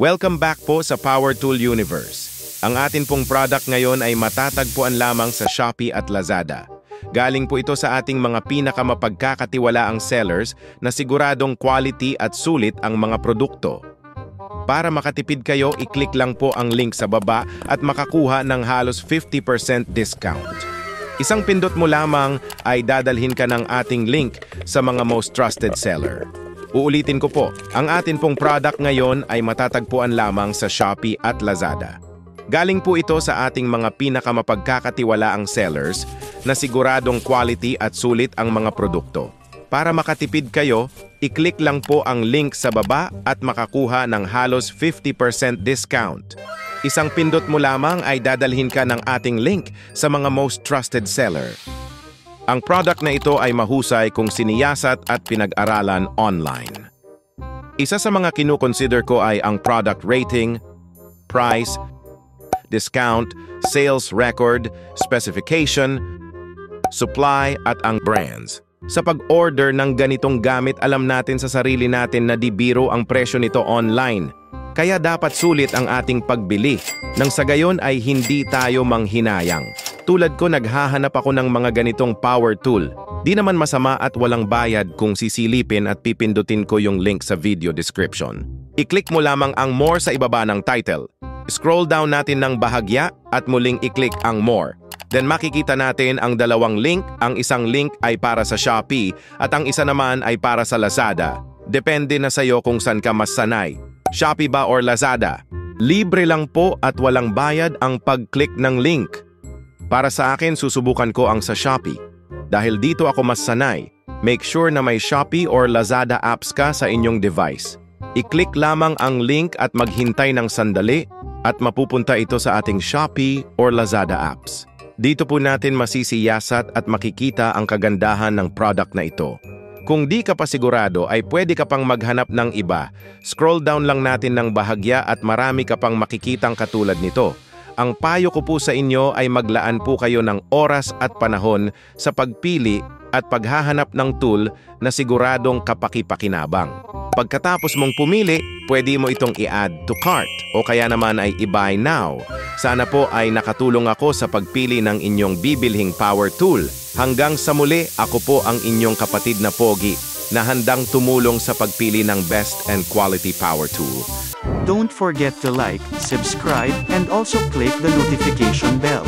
Welcome back po sa Power Tool Universe. Ang atin pong product ngayon ay matatagpuan lamang sa Shopee at Lazada. Galing po ito sa ating mga pinakamapagkakatiwalaang sellers na siguradong quality at sulit ang mga produkto. Para makatipid kayo, i-click lang po ang link sa baba at makakuha ng halos 50% discount. Isang pindot mo lamang ay dadalhin ka ng ating link sa mga most trusted seller. Uulitin ko po, ang atin pong product ngayon ay matatagpuan lamang sa Shopee at Lazada. Galing po ito sa ating mga pinakamapagkakatiwalaang sellers na siguradong quality at sulit ang mga produkto. Para makatipid kayo, i-click lang po ang link sa baba at makakuha ng halos 50% discount. Isang pindot mo lamang ay dadalhin ka ng ating link sa mga most trusted seller. Ang product na ito ay mahusay kung siniyasat at pinag-aralan online. Isa sa mga kinukonsider ko ay ang product rating, price, discount, sales record, specification, supply at ang brands. Sa pag-order ng ganitong gamit, alam natin sa sarili natin na di biro ang presyo nito online. Kaya dapat sulit ang ating pagbili, nang sa gayon ay hindi tayo manghinayang. Tulad ko, naghahanap ako ng mga ganitong power tool. Di naman masama at walang bayad kung sisilipin at pipindutin ko yung link sa video description. I-click mo lamang ang more sa ibaba ng title. Scroll down natin ng bahagya at muling i-click ang more. Then makikita natin ang dalawang link. Ang isang link ay para sa Shopee at ang isa naman ay para sa Lazada. Depende na sa iyo kung saan ka mas sanay. Shopee ba or Lazada? Libre lang po at walang bayad ang pag-click ng link. Para sa akin, susubukan ko ang sa Shopee. Dahil dito ako mas sanay, make sure na may Shopee or Lazada apps ka sa inyong device. I-click lamang ang link at maghintay ng sandali at mapupunta ito sa ating Shopee or Lazada apps. Dito po natin masisiyasat at makikita ang kagandahan ng product na ito. Kung di ka pa sigurado ay pwede ka pang maghanap ng iba. Scroll down lang natin ng bahagya at marami ka pang makikitang katulad nito. Ang payo ko po sa inyo ay maglaan po kayo ng oras at panahon sa pagpili at paghahanap ng tool na siguradong kapaki-pakinabang. Pagkatapos mong pumili, pwede mo itong i-add to cart o kaya naman ay i-buy now. Sana po ay nakatulong ako sa pagpili ng inyong bibilhing power tool. Hanggang sa muli, ako po ang inyong kapatid na Pogi na handang tumulong sa pagpili ng best and quality power tool. Don't forget to like, subscribe, and also click the notification bell.